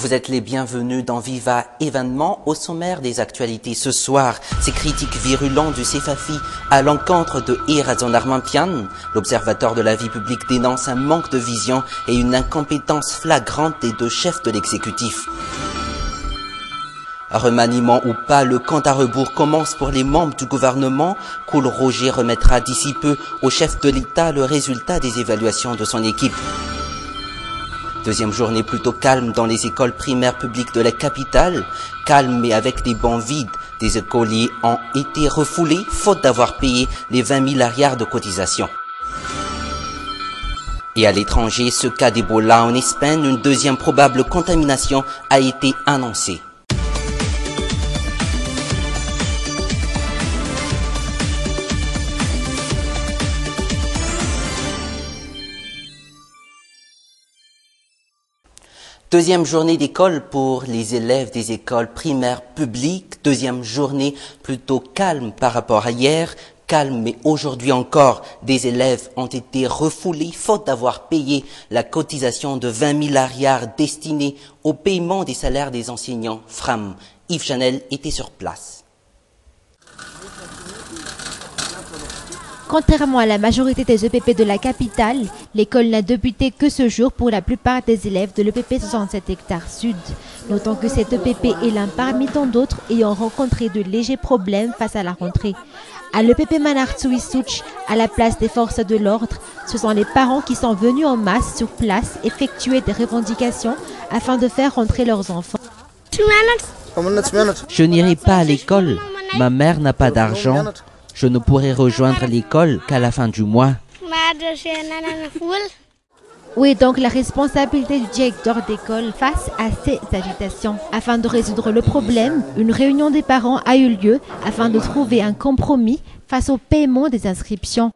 Vous êtes les bienvenus dans Viva Événement. Au sommaire des actualités ce soir, ces critiques virulentes du CFAFI à l'encontre de Irazon Armampian. L'Observatoire de la vie publique dénonce un manque de vision et une incompétence flagrante des deux chefs de l'exécutif. Remaniement ou pas, le compte à rebours commence pour les membres du gouvernement. Koul Roger remettra d'ici peu au chef de l'État le résultat des évaluations de son équipe. Deuxième journée plutôt calme dans les écoles primaires publiques de la capitale. Calme mais avec des bancs vides. Des écoliers ont été refoulés faute d'avoir payé les 20 000 arrières de cotisation. Et à l'étranger, ce cas d'Ebola en Espagne, une deuxième probable contamination a été annoncée. Deuxième journée d'école pour les élèves des écoles primaires publiques. Deuxième journée plutôt calme par rapport à hier. Calme, mais aujourd'hui encore, des élèves ont été refoulés faute d'avoir payé la cotisation de 20 000 arrières destinée au paiement des salaires des enseignants FRAM. Yves Chanel était sur place. Contrairement à la majorité des EPP de la capitale, l'école n'a débuté que ce jour pour la plupart des élèves de l'EPP 67 hectares sud. Notons que cet EPP est l'un parmi tant d'autres ayant rencontré de légers problèmes face à la rentrée. À l'EPP Manartsui Souch, à la place des forces de l'ordre, ce sont les parents qui sont venus en masse sur place effectuer des revendications afin de faire rentrer leurs enfants. Je n'irai pas à l'école, ma mère n'a pas d'argent. Je ne pourrai rejoindre l'école qu'à la fin du mois. Où est donc la responsabilité du directeur d'école face à ces agitations? Afin de résoudre le problème, une réunion des parents a eu lieu afin de trouver un compromis face au paiement des inscriptions.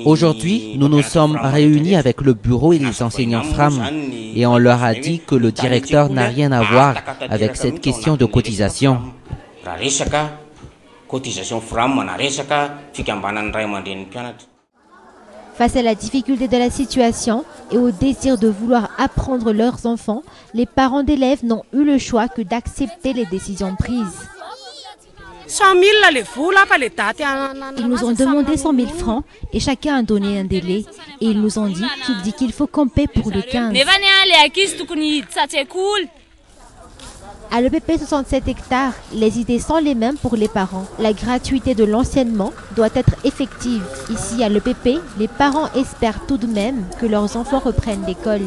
Aujourd'hui, nous nous sommes réunis avec le bureau et les enseignants FRAM et on leur a dit que le directeur n'a rien à voir avec cette question de cotisation. Face à la difficulté de la situation et au désir de vouloir apprendre leurs enfants, les parents d'élèves n'ont eu le choix que d'accepter les décisions prises. Ils nous ont demandé 100 000 francs et chacun a donné un délai. Et ils nous ont dit qu'il faut camper pour le 15. À l'EPP 67 hectares, les idées sont les mêmes pour les parents. La gratuité de l'enseignement doit être effective. Ici à l'EPP, les parents espèrent tout de même que leurs enfants reprennent l'école.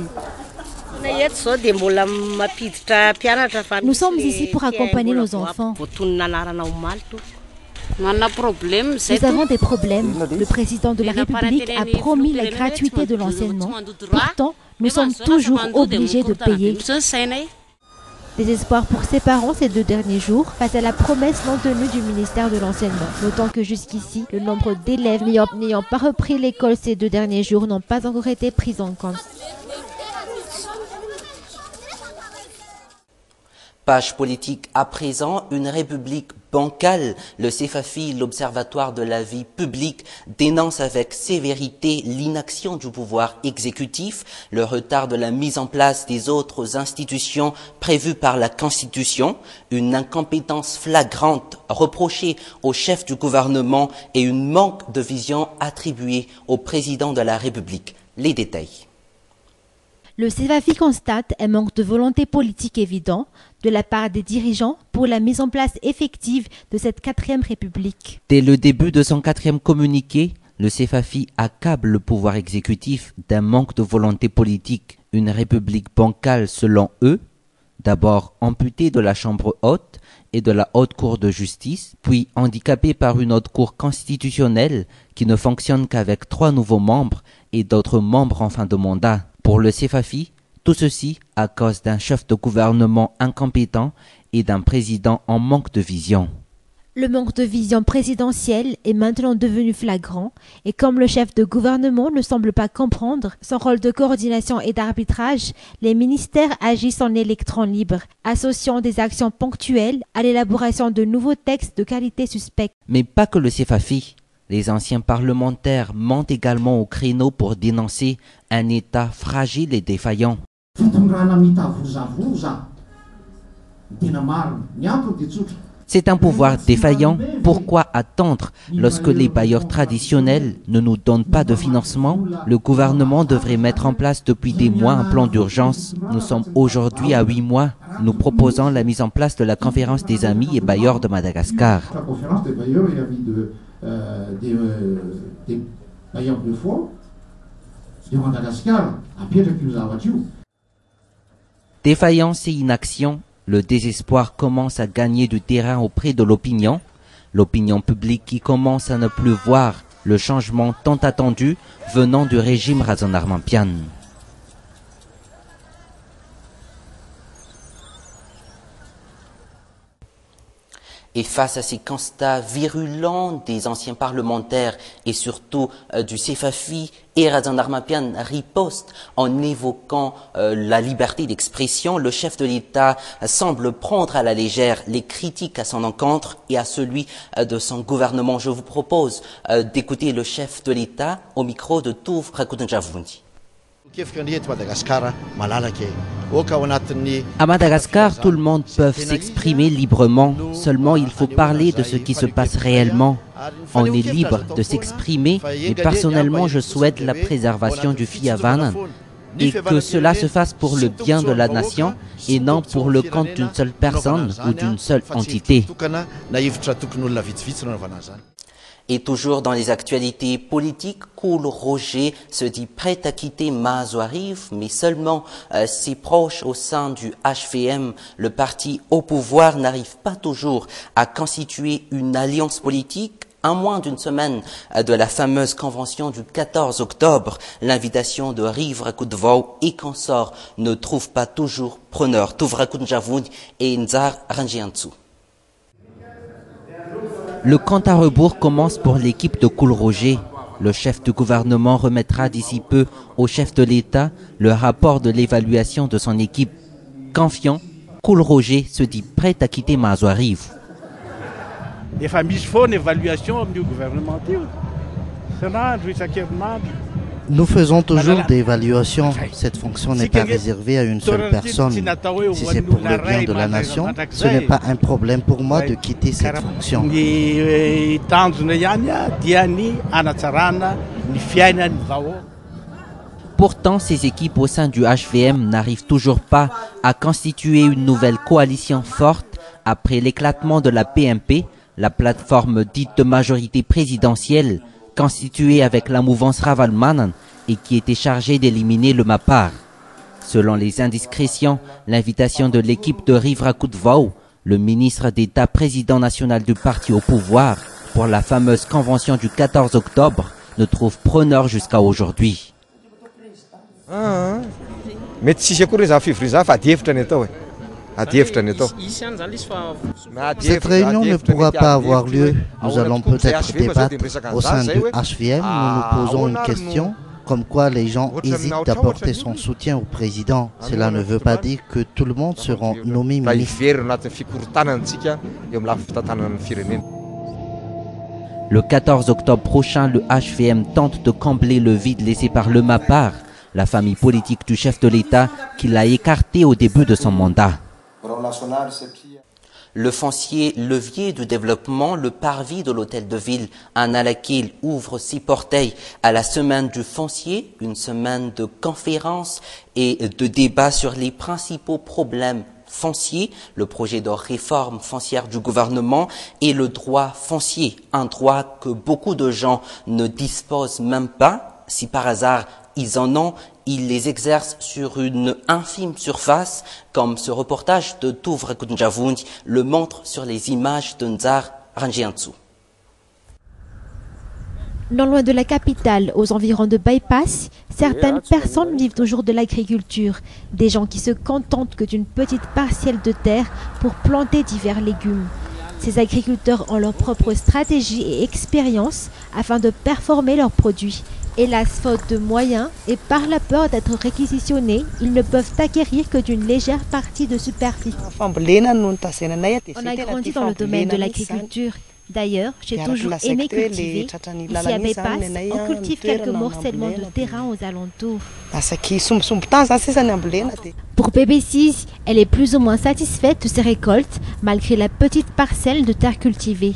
Nous sommes ici pour accompagner nos enfants. Nous avons des problèmes. Le président de la République a promis la gratuité de l'enseignement. Pourtant, nous sommes toujours obligés de payer. Désespoir pour ses parents ces 2 derniers jours face à la promesse non tenue du ministère de l'Enseignement. Notons que jusqu'ici, le nombre d'élèves n'ayant pas repris l'école ces 2 derniers jours n'ont pas encore été pris en compte. Page politique à présent, une république bancale. Le CFAFI, l'Observatoire de la vie publique, dénonce avec sévérité l'inaction du pouvoir exécutif, le retard de la mise en place des autres institutions prévues par la Constitution, une incompétence flagrante reprochée au chef du gouvernement et une manque de vision attribuée au président de la République. Les détails. Le CFAFI constate un manque de volonté politique évident de la part des dirigeants pour la mise en place effective de cette 4e République. Dès le début de son 4e communiqué, le CFAFI accable le pouvoir exécutif d'un manque de volonté politique. Une république bancale selon eux, d'abord amputée de la Chambre haute et de la Haute Cour de justice, puis handicapée par une Haute Cour constitutionnelle qui ne fonctionne qu'avec 3 nouveaux membres et d'autres membres en fin de mandat. Pour le CFAFI, tout ceci à cause d'un chef de gouvernement incompétent et d'un président en manque de vision. Le manque de vision présidentielle est maintenant devenu flagrant et comme le chef de gouvernement ne semble pas comprendre son rôle de coordination et d'arbitrage, les ministères agissent en électrons libres, associant des actions ponctuelles à l'élaboration de nouveaux textes de qualité suspecte. Mais pas que le CFAFI. Les anciens parlementaires montent également au créneau pour dénoncer un État fragile et défaillant. C'est un pouvoir défaillant. Pourquoi attendre lorsque les bailleurs traditionnels ne nous donnent pas de financement? Le gouvernement devrait mettre en place depuis des mois un plan d'urgence. Nous sommes aujourd'hui à 8 mois. Nous proposons la mise en place de la conférence des amis et bailleurs de Madagascar. La conférence des bailleurs et amis des bailleurs de fonds de Madagascar à Pierre-Cusa-Wadiou. Défaillance et inaction, le désespoir commence à gagner du terrain auprès de l'opinion. L'opinion publique qui commence à ne plus voir le changement tant attendu venant du régime Razanarmampian. Et face à ces constats virulents des anciens parlementaires et surtout du CFAFI, et Razanarmampian riposte en évoquant la liberté d'expression. Le chef de l'État semble prendre à la légère les critiques à son encontre et à celui de son gouvernement. Je vous propose d'écouter le chef de l'État au micro de Touv Rakoudnjavoundi. À Madagascar, tout le monde peut s'exprimer librement. Seulement, il faut parler de ce qui se passe réellement. On est libre de s'exprimer, mais personnellement, je souhaite la préservation du Fiavanan et que cela se fasse pour le bien de la nation et non pour le compte d'une seule personne ou d'une seule entité. Et toujours dans les actualités politiques, Koul Roger se dit prêt à quitter Mazoariv, mais seulement ses proches au sein du HVM, le parti au pouvoir, n'arrivent pas toujours à constituer une alliance politique. À moins d'une semaine de la fameuse convention du 14 octobre, l'invitation de Riv Rakoudvau et consorts ne trouve pas toujours preneur. Touv Rakoudnjavoun et Nzar Ranjiantsu. Le compte à rebours commence pour l'équipe de Koul Roger. Le chef du gouvernement remettra d'ici peu au chef de l'État le rapport de l'évaluation de son équipe. Confiant, Koul Roger se dit prêt à quitter Mazoariv. Il faut une évaluation du gouvernement. Nous faisons toujours des évaluations. Cette fonction n'est pas réservée à une seule personne. Si c'est pour le bien de la nation, ce n'est pas un problème pour moi de quitter cette fonction. Pourtant, ces équipes au sein du HVM n'arrivent toujours pas à constituer une nouvelle coalition forte après l'éclatement de la PMP, la plateforme dite de majorité présidentielle, constituée avec la mouvance Ravalmanan et qui était chargée d'éliminer le Mapar. Selon les indiscrétions, l'invitation de l'équipe de Riv Rakoudvau, le ministre d'État président national du parti au pouvoir, pour la fameuse convention du 14 octobre, ne trouve preneur jusqu'à aujourd'hui. Cette réunion ne pourra pas avoir lieu. Nous allons peut-être débattre au sein du HVM. Nous nous posons une question, comme quoi les gens hésitent d'apporter son soutien au président. Cela ne veut pas dire que tout le monde sera nommé ministre. Le 14 octobre prochain, le HVM tente de combler le vide laissé par le Mapar, la famille politique du chef de l'État qui l'a écarté au début de son mandat. Le foncier levier du développement, le parvis de l'hôtel de ville, Anna Lakil, ouvre ses portails à la semaine du foncier, une semaine de conférences et de débats sur les principaux problèmes fonciers, le projet de réforme foncière du gouvernement et le droit foncier, un droit que beaucoup de gens ne disposent même pas. Si par hasard ils en ont, ils les exercent sur une infime surface, comme ce reportage de Touv Rakoudnjavoun le montre sur les images de Nzar Ranjiantsu. Non loin de la capitale, aux environs de Bypass, certaines personnes vivent toujours de l'agriculture. Des gens qui se contentent que d'une petite parcelle de terre pour planter divers légumes. Ces agriculteurs ont leur propre stratégie et expérience afin de performer leurs produits. Hélas, faute de moyens et par la peur d'être réquisitionnés, ils ne peuvent acquérir que d'une légère partie de superficie. On a grandi dans le domaine de l'agriculture D'ailleurs, j'ai toujours aimé cultiver. Ici à Bépas, on cultive quelques morcellements de terrain aux alentours. Pour BB6, elle est plus ou moins satisfaite de ses récoltes, malgré la petite parcelle de terre cultivée.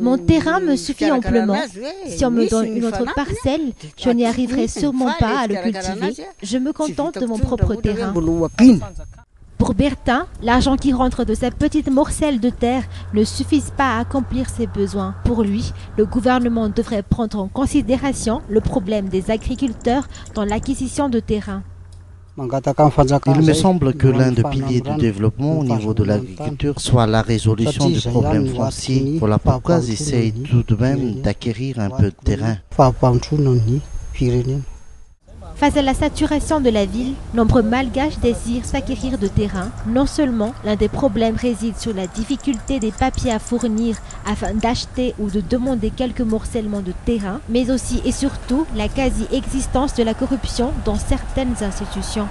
Mon terrain me suffit amplement. Si on me donne une autre parcelle, je n'y arriverai sûrement pas à le cultiver. Je me contente de mon propre terrain. Pour Bertin, l'argent qui rentre de sa petite morcelle de terre ne suffit pas à accomplir ses besoins. Pour lui, le gouvernement devrait prendre en considération le problème des agriculteurs dans l'acquisition de terrain. Il me semble que l'un des piliers du développement au niveau de l'agriculture soit la résolution du problème foncier. Voilà pourquoi j'essaye tout de même d'acquérir un peu de terrain. Face à la saturation de la ville, nombreux malgaches désirent s'acquérir de terrain. Non seulement l'un des problèmes réside sur la difficulté des papiers à fournir afin d'acheter ou de demander quelques morcellements de terrain, mais aussi et surtout la quasi-existence de la corruption dans certaines institutions.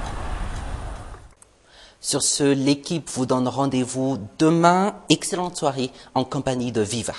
Sur ce, l'équipe vous donne rendez-vous demain. Excellente soirée en compagnie de Viva.